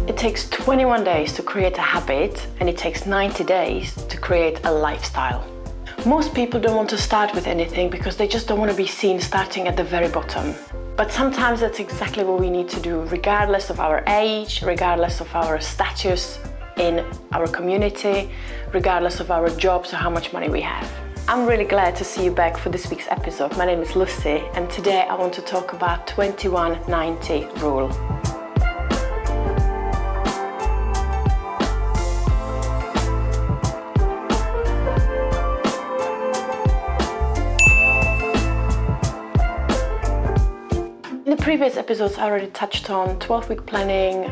It takes 21 days to create a habit, and it takes 90 days to create a lifestyle. Most people don't want to start with anything because they just don't want to be seen starting at the very bottom. But sometimes that's exactly what we need to do, regardless of our age, regardless of our status in our community, regardless of our jobs or how much money we have. I'm really glad to see you back for this week's episode. My name is Lucie, and today I want to talk about 21-90 rule. In the previous episodes, I already touched on 12-week planning.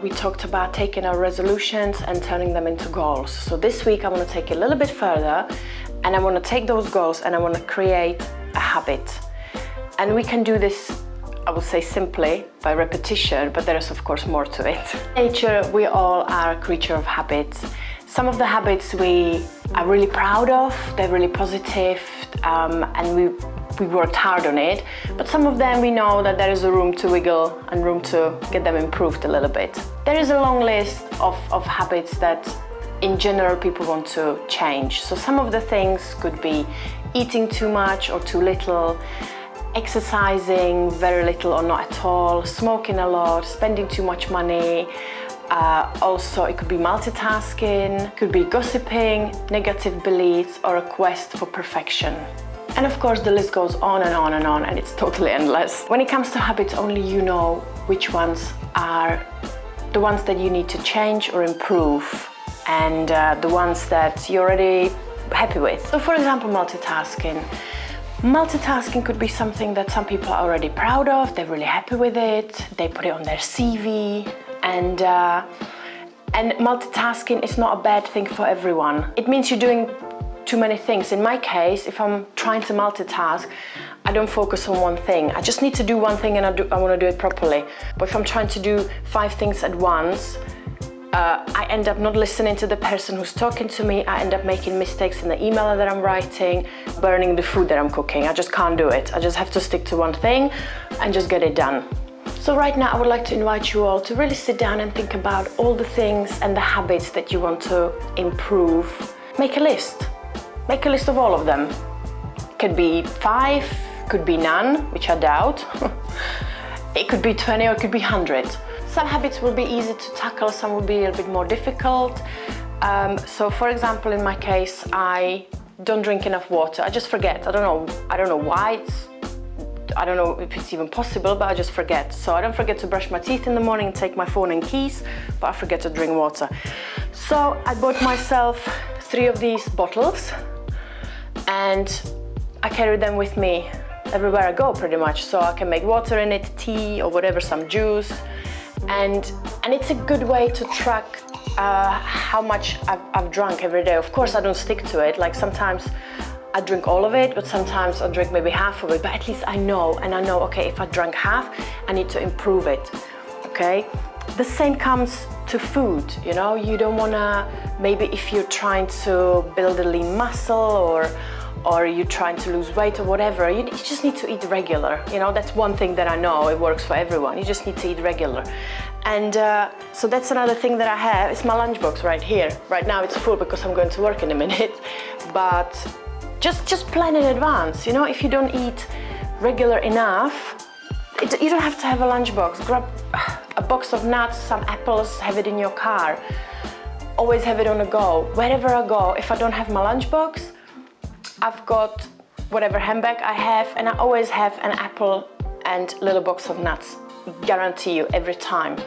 We talked about taking our resolutions and turning them into goals. So this week, I want to take it a little bit further, and I want to take those goals and I want to create a habit. And we can do this, I would say, simply by repetition, but there is, of course, more to it. In nature, we all are a creature of habits. Some of the habits we are really proud of, they're really positive, and we worked hard on it, but some of them we know that there is a room to wiggle and room to get them improved a little bit. There is a long list of habits that in general people want to change. So some of the things could be eating too much or too little, exercising very little or not at all, smoking a lot, spending too much money. Also, it could be multitasking, could be gossiping, negative beliefs, or a quest for perfection. And of course, the list goes on and on and on, and it's totally endless. When it comes to habits, only you know which ones are the ones that you need to change or improve, and the ones that you're already happy with. So for example, multitasking. Multitasking could be something that some people are already proud of, they're really happy with it, they put it on their CV, and multitasking is not a bad thing for everyone. It means you're doing too many things. In my case, if I'm trying to multitask, I don't focus on one thing. I just need to do one thing and I want to do it properly. But if I'm trying to do 5 things at once, I end up not listening to the person who's talking to me. I end up making mistakes in the email that I'm writing, burning the food that I'm cooking. I just can't do it. I just have to stick to one thing and just get it done. So right now I would like to invite you all to really sit down and think about all the things and the habits that you want to improve. Make a list. Make a list of all of them. Could be 5, could be none, which I doubt. It could be 20 or it could be 100. Some habits will be easy to tackle, some will be a little bit more difficult. So for example, in my case, I don't drink enough water. I just forget. I don't know why. I don't know if it's even possible, but I just forget. So I don't forget to brush my teeth in the morning and take my phone and keys, but I forget to drink water. So I bought myself 3 of these bottles, and I carry them with me everywhere I go pretty much. So I can make water in it, tea or whatever, some juice. And it's a good way to track how much I've drunk every day. Of course, I don't stick to it. Like sometimes I drink all of it, but sometimes I drink maybe half of it. But at least I know, and I know, okay, if I drank half, I need to improve it, okay? The same comes to food, you know? You don't wanna, maybe if you're trying to build a lean muscle or you're trying to lose weight or whatever, you just need to eat regular. You know, that's one thing that I know, it works for everyone. You just need to eat regular. And so that's another thing that I have. It's my lunchbox right here. Right now it's full because I'm going to work in a minute. But just plan in advance. You know, if you don't eat regular enough, you don't have to have a lunchbox. Grab a box of nuts, some apples, have it in your car. Always have it on the go. Wherever I go, if I don't have my lunchbox, I've got whatever handbag I have, and I always have an apple and little box of nuts. Guarantee you, every time.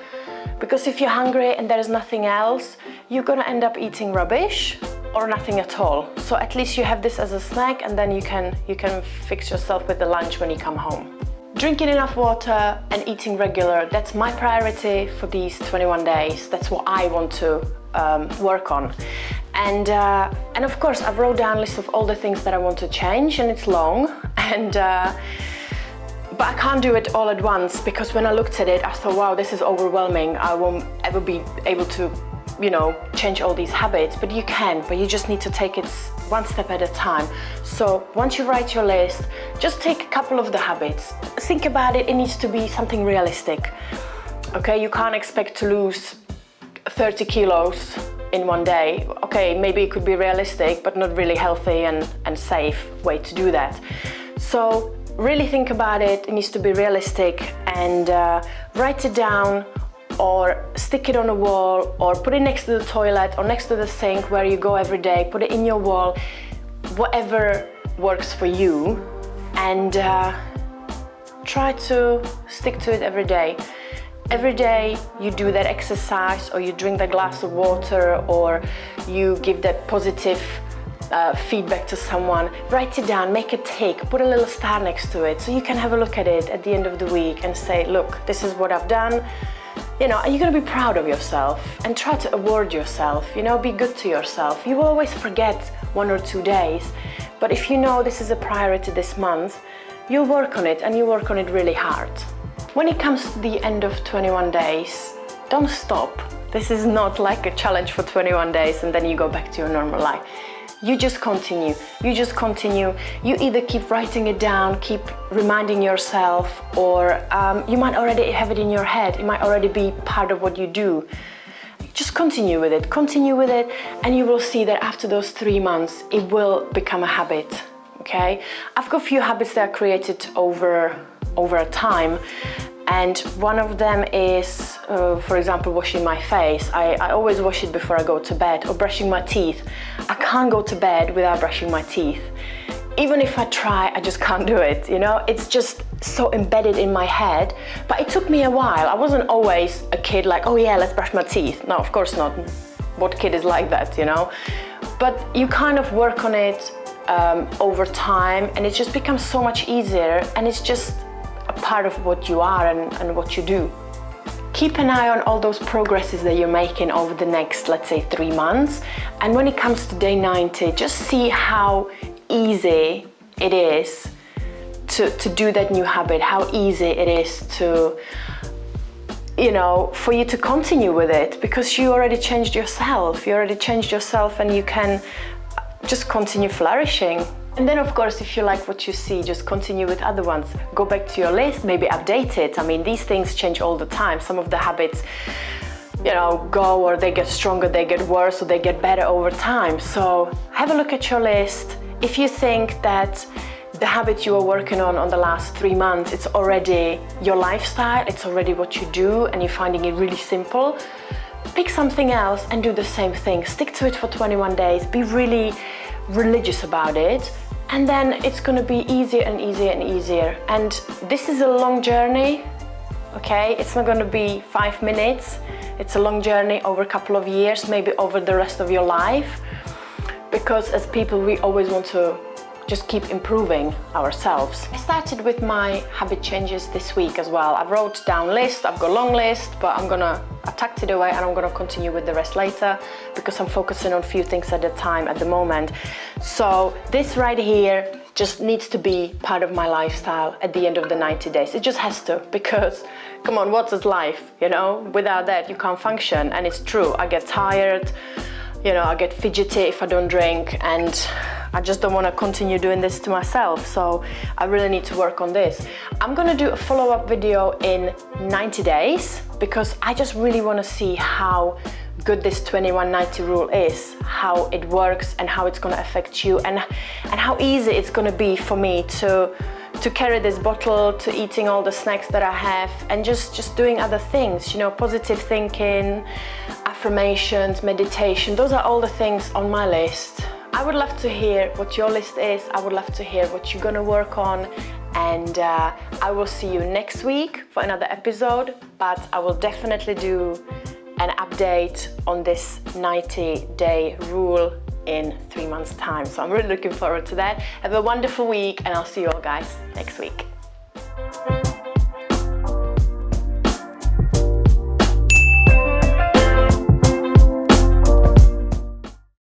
Because if you're hungry and there's nothing else, you're gonna end up eating rubbish or nothing at all. So at least you have this as a snack, and then you can fix yourself with the lunch when you come home. Drinking enough water and eating regular, that's my priority for these 21 days. That's what I want to work on. And of course, I've wrote down a list of all the things that I want to change, and it's long. But I can't do it all at once, because when I looked at it, I thought, wow, this is overwhelming. I won't ever be able to, you know, change all these habits. But you can, but you just need to take it one step at a time. So once you write your list, just take a couple of the habits. Think about it, it needs to be something realistic. Okay, you can't expect to lose 30 kilos in one day. Okay, maybe it could be realistic, but not really healthy and safe way to do that. So really think about it. It needs to be realistic, and write it down, or stick it on a wall, or put it next to the toilet or next to the sink where you go every day. Put it in your wall, whatever works for you, and try to stick to it every day. Every day you do that exercise, or you drink that glass of water, or you give that positive feedback to someone. Write it down, make a tick, put a little star next to it so you can have a look at it at the end of the week and say, look, this is what I've done. You know, and you're gonna be proud of yourself and try to award yourself, you know, be good to yourself. You will always forget 1 or 2 days, but if you know this is a priority this month, you'll work on it, and you work on it really hard. When it comes to the end of 21 days, don't stop. This is not like a challenge for 21 days and then you go back to your normal life. You just continue. You just continue. You either keep writing it down, keep reminding yourself, or you might already have it in your head. It might already be part of what you do. Just continue with it, and you will see that after those 3 months, it will become a habit, okay? I've got a few habits that are created over time, and one of them is, for example, washing my face. I always wash it before I go to bed, or brushing my teeth. I can't go to bed without brushing my teeth. Even if I try, I just can't do it, you know? It's just so embedded in my head, but it took me a while. I wasn't always a kid like, oh yeah, let's brush my teeth. No, of course not. What kid is like that, you know? But you kind of work on it over time, and it just becomes so much easier, and it's just a part of what you are and what you do. Keep an eye on all those progresses that you're making over the next, let's say, 3 months. And when it comes to day 90, just see how easy it is to do that new habit, how easy it is to, you know, for you to continue with it, because you already changed yourself. You already changed yourself, and you can just continue flourishing. And then, of course, if you like what you see, just continue with other ones. Go back to your list, maybe update it. I mean, these things change all the time. Some of the habits, you know, go, or they get stronger, they get worse, or they get better over time. So have a look at your list. If you think that the habit you are working on the last 3 months, it's already your lifestyle, it's already what you do, and you're finding it really simple, pick something else and do the same thing. Stick to it for 21 days. Be really religious about it. And then it's going to be easier and easier and easier. And this is a long journey, okay? It's not going to be 5 minutes. It's a long journey over a couple of years, maybe over the rest of your life. Because as people, we always want to just keep improving ourselves. I started with my habit changes this week as well. I wrote down list, I've got a long list, but I tucked it away, and I'm gonna continue with the rest later, because I'm focusing on a few things at a time at the moment. So this right here just needs to be part of my lifestyle at the end of the 90 days. It just has to, because come on, what is life, you know? Without that, you can't function. And it's true, I get tired, you know, I get fidgety if I don't drink, and I just don't want to continue doing this to myself. So I really need to work on this. I'm gonna do a follow-up video in 90 days, because I just really want to see how good this 21-90 rule is, how it works, and how it's going to affect you, and how easy it's going to be for me to carry this bottle, to eating all the snacks that I have, and just doing other things, you know, positive thinking, affirmations, meditation. Those are all the things on my list. I would love to hear what your list is. I would love to hear what you're gonna work on, and I will see you next week for another episode, but I will definitely do an update on this 90-day rule in 3 months' time. So I'm really looking forward to that. Have a wonderful week, and I'll see you all guys next week.